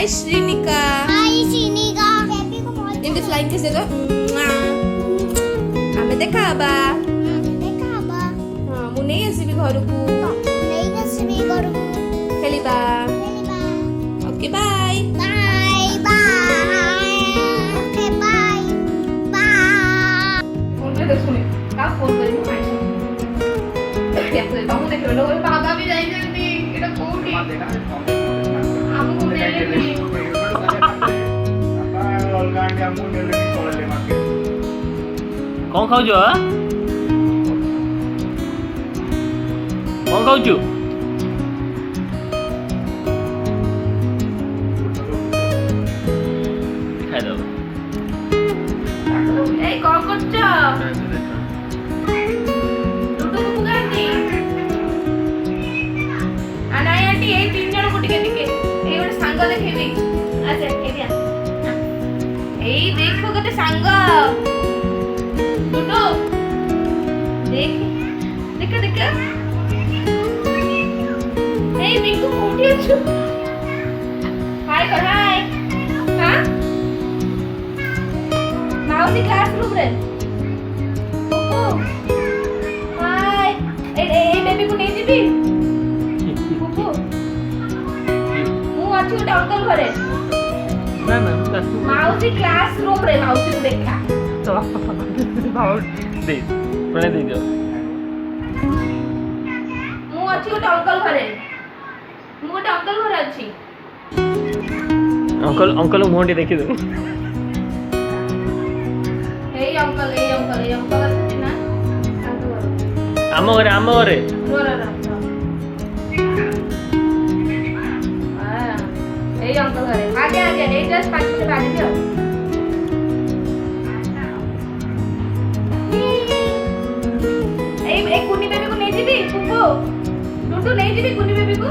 हाय श्रीनिका। हाय Shrinika. Ini flying kiss deh tuh. Ame देखा बा। हाँ मुने ये सिबी घरों को। खेली बा। Okay bye. फोन पे देखो ने। का फोन करी मैं आइसो। या तो ताऊ देख लो बाबा भी जाएंगे नी इटा कोठी। हमको ले ले। कौन खाऊଛୁ कौन खाऊଛୁ ଖାଇଦବ ଏଇ କଣ କରୁଛ? ଟୁଟୁ ଟୁଟୁ ଗାଣ୍ଡି ନାଇଁ ଆଣ୍ଟି ଏଇ ତିନି ଜଣକୁ ଟିକେ ଟିକେ ଏଇ ଗୋଟେ ସାଙ୍ଗ ଦେଖେଇବି। ଆଚ୍ଛା ଏଇଠି ଆ। ଏଇ ଦେଖ ଗୋଟେ ସାଙ୍ଗ ଟୁଟୁ ଦେଖ ଦେଖ ଦେଖ ଏଇ ମିକୁ କୋଉଠି ଅଛୁ? ହାय କର ହାय। ହାଁ ମାଉସୀ କ୍ଲାସରୁମ୍ ରେ ଟୁଟୁ ହାय ଏଇ ବେବିକୁ ନେଇଯିବି। ଟୁଟୁ ମୁଁ ଅଛି ଗୋଟେ ଅଙ୍କଲ ଘରେ। ନା ନା ମାଉସୀ କ୍ଲାସରୁମ୍ ରେ ମାଉସୀକୁ ଦେଖା। ଦେ ପ୍ରାଣେ ଦେଇଦିଅ ମୁଁ ଅଛି ଗୋଟେ ଅଙ୍କଲ ଘରେ। ମୁଁ ଗୋଟେ ଅଙ୍କଲ ଘରେ ଅଛି। ଅଙ୍କଲ ମୁହଁ ଟିକେ ଦେଖିଦଉ ଏଇ ଅଙ୍କଲ ଅଛନ୍ତି ନା ତାଙ୍କ ଘର। ଆମ ଘରେ ଘର ଏଇ ଅଙ୍କଲ ଘରେ ଆଜ୍ଞା ଆଜ୍ଞା ଏଇ ଜଷ୍ଟ 5 ମିନିଟ୍ ବାହାରିବି ଆଉ। ଏଇ କୁନି ବେବିକୁ ନେଇଯିବି। ଟୁଟୁ ନେଇଯିବି କୁନି ବେବିକୁ।